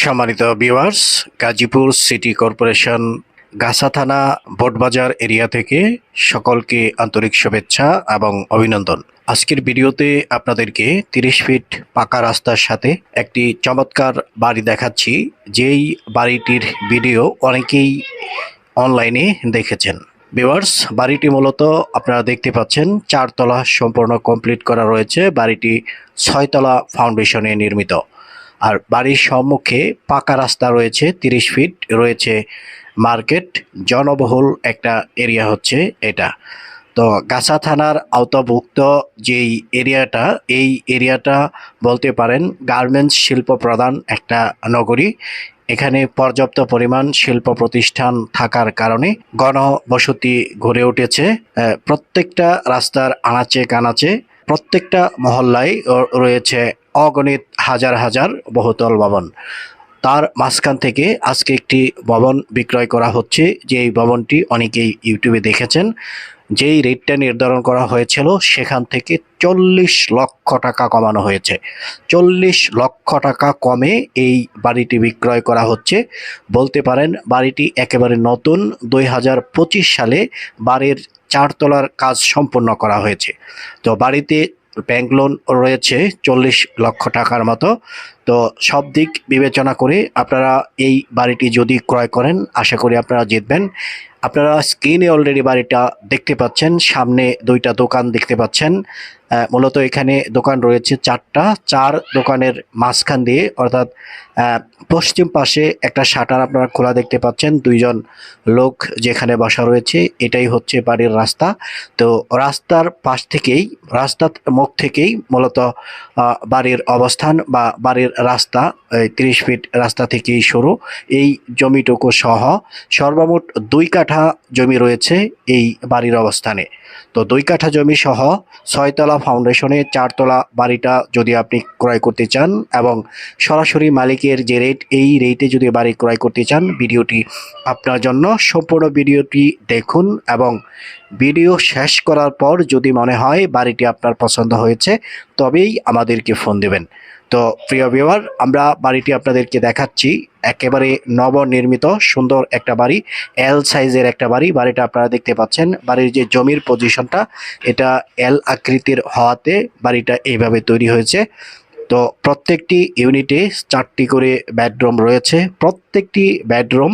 সম্মানিত viewers, Gazipur city corporation গাছা থানা Botbazar area থেকে সকলকে আন্তরিক শুভেচ্ছা এবং অভিনন্দন। আজকের ভিডিওতে আপনাদেরকে 30 ফিট পাকা রাস্তার সাথে একটি চমৎকার বাড়ি দেখাচ্ছি, যেই বাড়িটির ভিডিও অনেকেই অনলাইনে দেখেছেন। ভিউয়ার্স, বাড়িটি মূলত আপনারা দেখতে পাচ্ছেন 4 তলা সম্পূর্ণ কমপ্লিট করা রয়েছে। বাড়িটি 6 তলা ফাউন্ডেশনে নির্মিত। আর বাড়ির সম্মুখে পাকা রাস্তা রয়েছে, 30 ফিট রয়েছে মার্কেট, জনবহুল একটা এরিয়া হচ্ছে এটা। তো গাছা থানার আওতাভুক্ত যেই এরিয়াটা, এই এরিয়াটা বলতে পারেন গার্মেন্টস শিল্প প্রধান একটা নগরী। এখানে পর্যাপ্ত পরিমাণ শিল্প প্রতিষ্ঠান থাকার কারণে ঘনবসতি গড়ে উঠেছে। প্রত্যেকটা রাস্তার আনাচে কানাচে, প্রত্যেকটা মহল্লায় রয়েছে অগণিত হাজার হাজার বহুতল ভবন। তার মাঝখান থেকে আজকে একটি ভবন বিক্রয় করা হচ্ছে, যে এই ভবনটি অনেকেই ইউটিউবে দেখেছেন। যেই রেটটা নির্ধারণ করা হয়েছিল সেখান থেকে 40 লক্ষ টাকা কমানো হয়েছে। 40 লক্ষ টাকা কমে এই বাড়িটি বিক্রয় করা হচ্ছে। বলতে পারেন বাড়িটি একেবারে নতুন, 2025 সালে বাড়ির 4 তলার কাজ সম্পন্ন করা হয়েছে। তো বাড়িতে ব্যাংক লোন রয়েছে 40 লক্ষ টাকার মতো। তো সব দিক বিবেচনা করে আপনারা এই বাড়িটি যদি ক্রয় করেন, আশা করি আপনারা জিতবেন। আপনারা স্ক্রিনে অলরেডি বাড়িটা দেখতে পাচ্ছেন, সামনে 2টা দোকান দেখতে পাচ্ছেন। মূলত এখানে দোকান রয়েছে 4টা। 4 দোকানের মাঝখান দিয়ে, অর্থাৎ পশ্চিম পাশে একটা শাটার আপনারা খোলা দেখতে পাচ্ছেন, 2জন লোক যেখানে বসা রয়েছে, এটাই হচ্ছে বাড়ির রাস্তা। তো রাস্তার পাশ থেকেই, রাস্তার মুখ থেকেই মূলত বাড়ির অবস্থান বা বাড়ির রাস্তা 30 ফিট রাস্তা থেকেই শুরু। এই জমিটুকু সহ সর্বমোট 2 কাঠা জমি রয়েছে এই বাড়ির অবস্থানে। তো 2 কাঠা জমি সহ 6 তলা ফাউন্ডেশনে 4 তলা বাড়িটা যদি আপনি ক্রয় করতে চান এবং সরাসরি মালিকের যে রেট, এই রেটে যদি বাড়ি ক্রয় করতে চান, ভিডিওটি আপনার জন্য। সম্পূর্ণ ভিডিওটি দেখুন এবং ভিডিও শেষ করার পর যদি মনে হয় বাড়িটি আপনার পছন্দ হয়েছে, তবেই আমাদেরকে ফোন দেবেন। তো প্রিয় ভিউয়ার, আমরা বাড়িটি আপনাদেরকে দেখাচ্ছি। একেবারে নবনির্মিত সুন্দর একটা বাড়ি, এল সাইজের একটা বাড়ি। বাড়িটা আপনারা দেখতে পাচ্ছেন। বাড়ির যে জমির পজিশনটা, এটা এল আকৃতির হওয়াতে বাড়িটা এইভাবে তৈরি হয়েছে। তো প্রত্যেকটি ইউনিটে 4টি করে বেডরুম রয়েছে। প্রত্যেকটি বেডরুম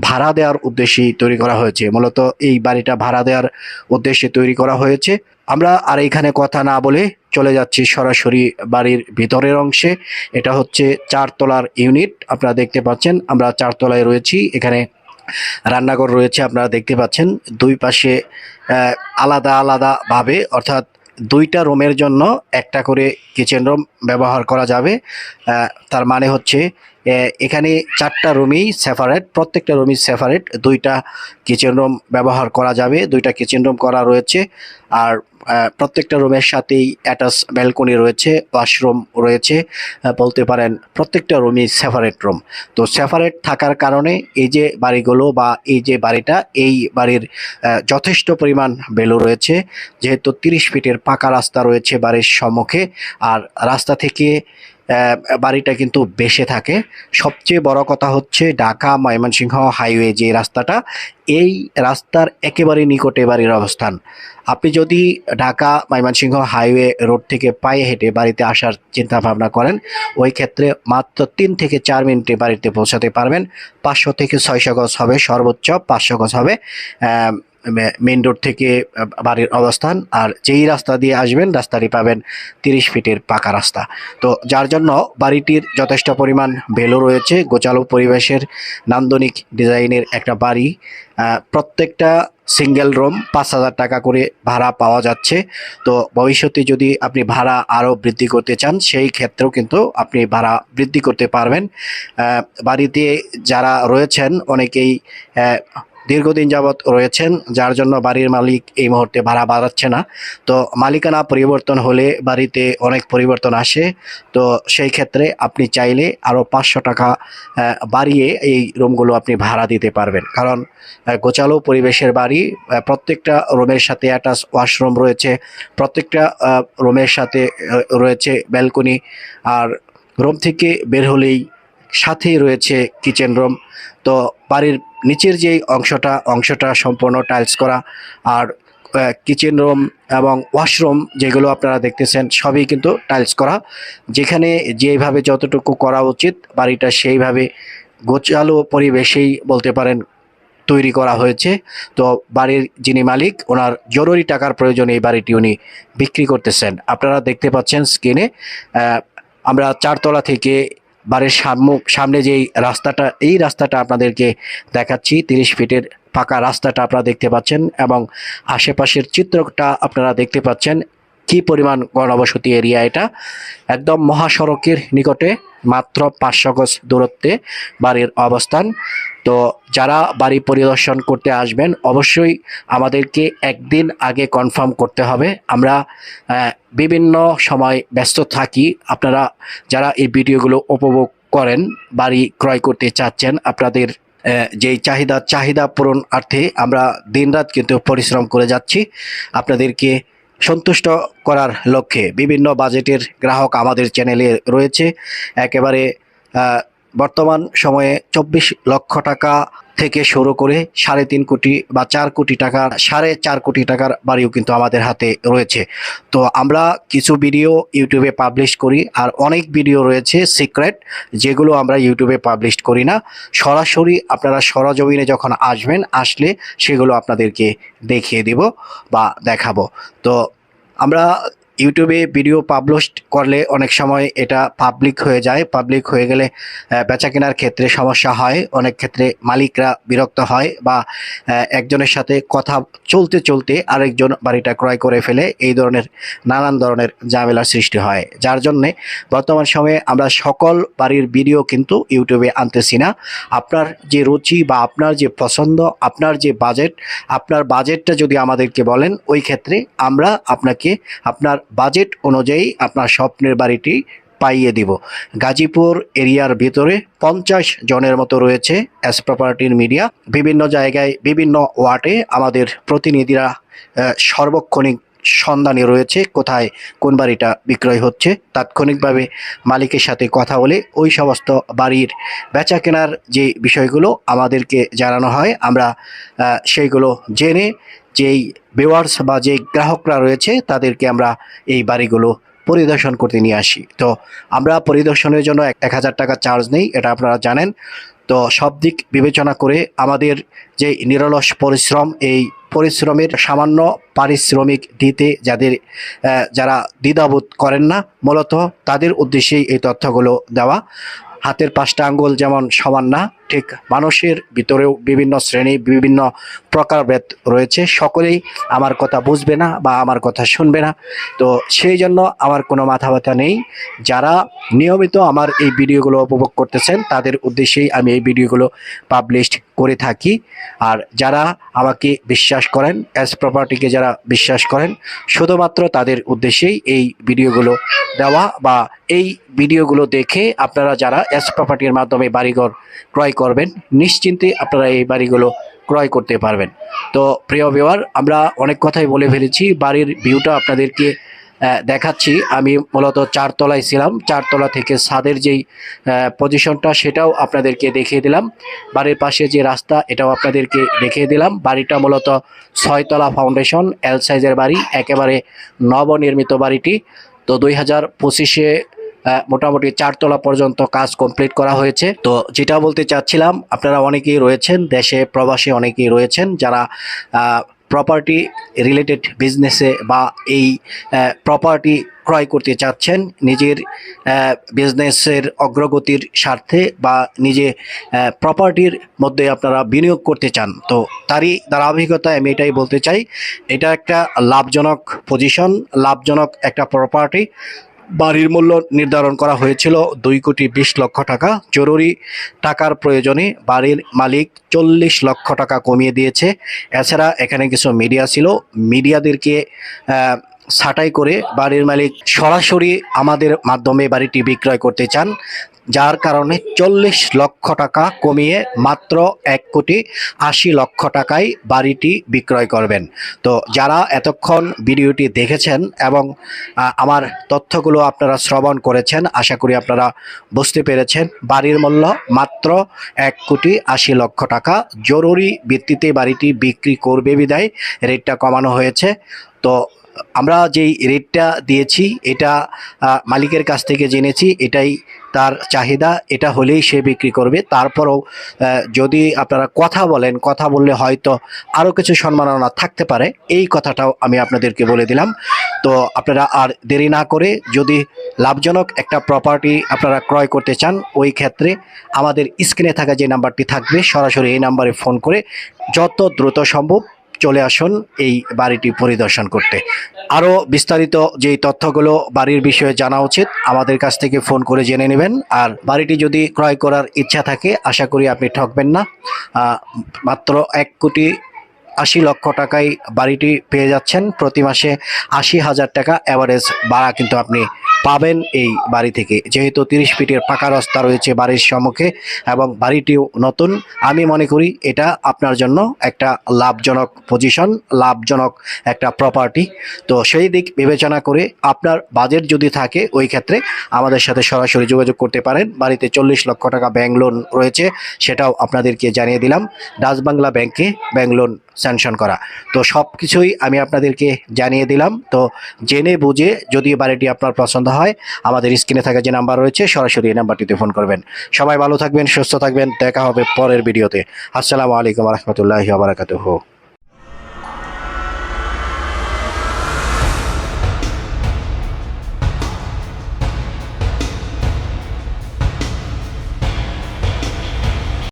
ভাড়া দেওয়ার উদ্দেশ্যেই তৈরি করা হয়েছে। মূলত এই বাড়িটা ভাড়া দেওয়ার উদ্দেশ্যে তৈরি করা হয়েছে। আমরা আর এখানে কথা না বলে চলে যাচ্ছি সরাসরি বাড়ির ভিতরের অংশে। এটা হচ্ছে 4 তলার ইউনিট, আপনারা দেখতে পাচ্ছেন। আমরা 4 তলায় রয়েছি। এখানে রান্নাঘর রয়েছে, আপনারা দেখতে পাচ্ছেন। 2 পাশে আলাদা আলাদা ভাবে, অর্থাৎ 2টা রুমের জন্য একটা করে কিচেন রুম ব্যবহার করা যাবে। তার মানে হচ্ছে এখানে 4টা রুমই সেপারেট, প্রত্যেকটা রুমই সেপারেট। 2টা কিচেন রুম ব্যবহার করা যাবে, 2টা কিচেন রুম করা রয়েছে। আর প্রত্যেকটা রুমের সাথেই অ্যাটাচ ব্যালকনি রয়েছে, ওয়াশরুম রয়েছে। বলতে পারেন প্রত্যেকটা রুমই সেপারেট রুম। তো সেপারেট থাকার কারণে এই যে বাড়িগুলো বা এই যে বাড়িটা, এই বাড়ির যথেষ্ট পরিমাণ ভ্যালু রয়েছে। যেহেতু 30 ফিটের পাকা রাস্তা রয়েছে বাড়ির সম্মুখে, আর রাস্তা থেকে বাড়িটা কিন্তু বেশে থাকে। সবচেয়ে বড় কথা হচ্ছে ঢাকা ময়মনসিংহ হাইওয়ে যে রাস্তাটা, এই রাস্তার একেবারে নিকটে বাড়ির অবস্থান। আপনি যদি ঢাকা ময়মনসিংহ হাইওয়ে রোড থেকে পায়ে হেঁটে বাড়িতে আসার চিন্তা ভাবনা করেন, ওই ক্ষেত্রে মাত্র 3 থেকে 4 মিনিটে বাড়িতে পৌঁছাতে পারবেন। 500 থেকে 600 গজ হবে, সর্বোচ্চ 500 গজ হবে মেইন রোড থেকে বাড়ির অবস্থান। আর যেই রাস্তা দিয়ে আসবেন, রাস্তাটি পাবেন 30 ফিটের পাকা রাস্তা। তো যার জন্য বাড়িটির যথেষ্ট পরিমাণ ভ্যালু রয়েছে। গোছালো পরিবেশের নান্দনিক ডিজাইনের একটা বাড়ি। প্রত্যেকটা সিঙ্গেল রুম 5,000 টাকা করে ভাড়া পাওয়া যাচ্ছে। তো ভবিষ্যতে যদি আপনি ভাড়া আরও বৃদ্ধি করতে চান, সেই ক্ষেত্রেও কিন্তু আপনি ভাড়া বৃদ্ধি করতে পারবেন। বাড়িতে যারা রয়েছেন অনেকেই দীর্ঘদিন যাবৎ রয়েছেন, যার জন্য বাড়ির মালিক এই মুহূর্তে ভাড়া বাড়াচ্ছে না। তো মালিকানা পরিবর্তন হলে বাড়িতে অনেক পরিবর্তন আসে। তো সেই ক্ষেত্রে আপনি চাইলে আরও 500 টাকা বাড়িয়ে এই রুমগুলো আপনি ভাড়া দিতে পারবেন। কারণ গোছালো পরিবেশের বাড়ি, প্রত্যেকটা রুমের সাথে অ্যাটাচ ওয়াশরুম রয়েছে, প্রত্যেকটা রুমের সাথে রয়েছে ব্যালকনি। আর রুম থেকে বের হলেই সাথেই রয়েছে কিচেন রুম। তো বাড়ির নিচের যে অংশটা সম্পূর্ণ টাইলস করা, আর কিচেন রুম এবং ওয়াশরুম যেগুলো আপনারা দেখতেছেন সবই কিন্তু টাইলস করা। যেখানে যেভাবে যতটুকু করা উচিত বাড়িটা সেইভাবে গোছালো পরিবেশেই বলতে পারেন তৈরি করা হয়েছে। তো বাড়ির যিনি মালিক, ওনার জরুরি টাকার প্রয়োজনে এই বাড়িটি উনি বিক্রি করতেছেন। আপনারা দেখতে পাচ্ছেন স্ক্রিনে। আমরা 4 তলা থেকে বাড়ির সামনে যেই রাস্তাটা, এই রাস্তাটা আপনাদেরকে দেখাচ্ছি। 30 ফিটের পাকা রাস্তাটা আপনারা দেখতে পাচ্ছেন এবং আশেপাশের চিত্রটা আপনারা দেখতে পাচ্ছেন। কি পরিমাণ ঘনবসতি এরিয়া এটা! একদম মহাসড়কের নিকটে, মাত্র 500 গজ দূরত্বে বাড়ির অবস্থান। তো যারা বাড়ি পরিদর্শন করতে আসবেন অবশ্যই আমাদেরকে একদিন আগে কনফার্ম করতে হবে। আমরা বিভিন্ন সময় ব্যস্ত থাকি। আপনারা যারা এই ভিডিওগুলো উপভোগ করেন, বাড়ি ক্রয় করতে চাচ্ছেন, আপনাদের যেই চাহিদা পূরণার্থে আমরা দিনরাত কিন্তু পরিশ্রম করে যাচ্ছি আপনাদেরকে সন্তুষ্ট করার লক্ষ্যে। বিভিন্ন বাজেটের গ্রাহক আমাদের চ্যানেলে রয়েছে। একেবারে বর্তমান সময়ে 24 লক্ষ টাকা থেকে শুরু করে 3.5 কোটি বা 4 কোটি টাকার, 4.5 কোটি টাকার বাড়িও কিন্তু আমাদের হাতে রয়েছে। তো আমরা কিছু ভিডিও ইউটিউবে পাবলিশ করি, আর অনেক ভিডিও রয়েছে সিক্রেট, যেগুলো আমরা ইউটিউবে পাবলিশ করি না। সরাসরি আপনারা সরজমিনে যখন আসলে সেগুলো আপনাদেরকে দেখিয়ে দিব বা দেখাবো। তো আমরা ইউটিউবে ভিডিও পাবলিশ করলে অনেক সময় এটা পাবলিক হয়ে যায়। পাবলিক হয়ে গেলে বেচা কেনার ক্ষেত্রে সমস্যা হয়, অনেক ক্ষেত্রে মালিকরা বিরক্ত হয়, বা একজনের সাথে কথা চলতে চলতে আরেকজন বাড়িটা ক্রয় করে ফেলে। এই ধরনের নানান ধরনের ঝামেলার সৃষ্টি হয়, যার জন্যে বর্তমান সময়ে আমরা সকল বাড়ির ভিডিও কিন্তু ইউটিউবে আনতেছি না। আপনার যে রুচি বা আপনার যে পছন্দ, আপনার যে বাজেট, আপনার বাজেটটা যদি আমাদেরকে বলেন, ওই ক্ষেত্রে আমরা আপনাকে আপনার বাজেট অনুযায়ী আপনার স্বপ্নের বাড়িটি পাইয়ে দিব। গাজীপুর এরিয়ার ভিতরে 50 জনের মতো রয়েছে এস প্রপার্টির মিডিয়া। বিভিন্ন জায়গায় বিভিন্ন ওয়ার্ডে আমাদের প্রতিনিধিরা সর্বক্ষণিক সন্ধানে রয়েছে কোথায় কোন বাড়িটা বিক্রয় হচ্ছে। তাৎক্ষণিকভাবে মালিকের সাথে কথা বলে ওই সমস্ত বাড়ির বেচা কেনার যে বিষয়গুলো আমাদেরকে জানানো হয়, আমরা সেইগুলো জেনে যেই ভিউয়ার্স বা যে গ্রাহকরা রয়েছে তাদেরকে আমরা এই বাড়িগুলো পরিদর্শন করতে নিয়ে আসি। তো আমরা পরিদর্শনের জন্য 1000 টাকা চার্জ নেই, এটা আপনারা জানেন। তো সব দিক বিবেচনা করে আমাদের যে নিরলস পরিশ্রম, এই পরিশ্রমের সামান্য পারিশ্রমিক দিতে যারা দ্বিধাবোধ করেন না, মূলত তাদের উদ্দেশ্যেই এই তথ্যগুলো দেওয়া। হাতের 5টা আঙ্গুল যেমন সমান না, ঠিক মানুষের ভিতরেও বিভিন্ন শ্রেণী, বিভিন্ন প্রকারভেদ রয়েছে। সকলেই আমার কথা বুঝবে না বা আমার কথা শুনবে না। তো সেই জন্য আমার কোনো মাথা ব্যথা নেই। যারা নিয়মিত আমার এই ভিডিওগুলো উপভোগ করতেছেন তাদের উদ্দেশ্যেই আমি এই ভিডিওগুলো পাবলিশ করে থাকি। আর যারা আমাকে বিশ্বাস করেন, এস প্রপার্টিকে যারা বিশ্বাস করেন, শুধুমাত্র তাদের উদ্দেশ্যেই এই ভিডিওগুলো দেওয়া, বা এই ভিডিওগুলো দেখে আপনারা যারা এস প্রপার্টির মাধ্যমে বাড়িঘর ক্রয় করবেন, নিশ্চিন্তে আপনারা এই বাড়িগুলো ক্রয় করতে পারবেন। তো প্রিয় ভিউয়ার, আমরা অনেক কথাই বলে ফেলেছি। বাড়ির ভিউটা আপনাদেরকে দেখাচ্ছি। আমি মূলত 4 তলায় ছিলাম। 4 তলা থেকে ছাদের যেই পজিশনটা সেটাও আপনাদেরকে দেখিয়ে দিলাম। বাড়ির পাশে যে রাস্তা এটাও আপনাদেরকে দেখিয়ে দিলাম। বাড়িটা মূলত 6 তলা ফাউন্ডেশন, এল সাইজের বাড়ি, একেবারে নবনির্মিত বাড়িটি। তো 2025-এ মোটামুটি 4 তলা পর্যন্ত কাজ কমপ্লিট করা হয়েছে। তো যেটা বলতে চাচ্ছিলাম, আপনারা অনেকেই রয়েছেন, দেশে প্রবাসী অনেকেই রয়েছেন, যারা প্রপার্টি রিলেটেড বিজনেসে বা এই প্রপার্টি ক্রয় করতে চাচ্ছেন নিজের বিজনেসের অগ্রগতির স্বার্থে, বা নিজে প্রপার্টির মধ্যে আপনারা বিনিয়োগ করতে চান। তো তারই ধারাবাহিকতায় আমি এটাই বলতে চাই, এটা একটা লাভজনক পজিশন, লাভজনক একটা প্রপার্টি। বাড়ির মূল্য নির্ধারণ করা হয়েছিল 2,20,00,000 টাকা। জরুরি টাকার প্রয়োজনে বাড়ির মালিক 40 লক্ষ টাকা কমিয়ে দিয়েছে। এছাড়া এখানে কিছু মিডিয়া ছিল, মিডিয়াদেরকে ছাঁটাই করে বাড়ির মালিক সরাসরি আমাদের মাধ্যমে বাড়িটি বিক্রয় করতে চান। যার কারণে 40 লক্ষ টাকা কমিয়ে মাত্র 1,80,00,000 টাকায় বাড়িটি বিক্রয় করবেন। তো যারা এতক্ষণ ভিডিওটি দেখেছেন এবং আমার তথ্যগুলো আপনারা শ্রবণ করেছেন, আশা করি আপনারা বুঝতে পেরেছেন বাড়ির মূল্য মাত্র 1,80,00,000 টাকা। জরুরি ভিত্তিতে বাড়িটি বিক্রি করবে বিদায় রেটটা কমানো হয়েছে। তো আমরা যেই রেটটা দিয়েছি এটা মালিকের কাছ থেকে জেনেছি, এটাই তার চাহিদা, এটা হলেই সে বিক্রি করবে। তারপরও যদি আপনারা কথা বলেন, কথা বললে হয়তো আরও কিছু সম্মাননা থাকতে পারে, এই কথাটাও আমি আপনাদেরকে বলে দিলাম। তো আপনারা আর দেরি না করে যদি লাভজনক একটা প্রপার্টি আপনারা ক্রয় করতে চান, ওই ক্ষেত্রে আমাদের স্ক্রিনে থাকা যে নাম্বারটি থাকবে সরাসরি এই নাম্বারে ফোন করে যত দ্রুত সম্ভব চলে আসুন এই বাড়িটি পরিদর্শন করতে। আরও বিস্তারিত যেই তথ্যগুলো বাড়ির বিষয়ে জানা উচিত আমাদের কাছ থেকে ফোন করে জেনে নেবেন। আর বাড়িটি যদি ক্রয় করার ইচ্ছা থাকে আশা করি আপনি ঠকবেন না। মাত্র 1,80,00,000 টাকায় বাড়িটি পেয়ে যাচ্ছেন। প্রতি মাসে 80,000 টাকা অ্যাভারেজ ভাড়া কিন্তু আপনি পাবেন এই বাড়ি থেকে। যেহেতু 30 ফিটের পাকা রাস্তা রয়েছে বাড়ির সম্মুখে এবং বাড়িটিও নতুন, আমি মনে করি এটা আপনার জন্য একটা লাভজনক পজিশন, লাভজনক একটা প্রপার্টি। তো সেই দিক বিবেচনা করে আপনার বাজেট যদি থাকে ওই ক্ষেত্রে আমাদের সাথে সরাসরি যোগাযোগ করতে পারেন। বাড়িতে 40 লক্ষ টাকা ব্যাংক লোন রয়েছে, সেটাও আপনাদেরকে জানিয়ে দিলাম। ডাচ বাংলা ব্যাংকে ব্যাংক লোন স্যাংশন করা। তো সব কিছুই আমি আপনাদেরকে জানিয়ে দিলাম। তো জেনে বুঝে যদি বাড়িটি আপনার পছন্দ হয় আমাদের স্ক্রিনে থাকা যে নাম্বার রয়েছে সরাসরি এই নাম্বারটিতে ফোন করবেন। সবাই ভালো থাকবেন, সুস্থ থাকবেন, দেখা হবে পরের ভিডিওতে। আসসালামু আলাইকুম রহমতুল্লাহি ওয়া বারাকাতুহু।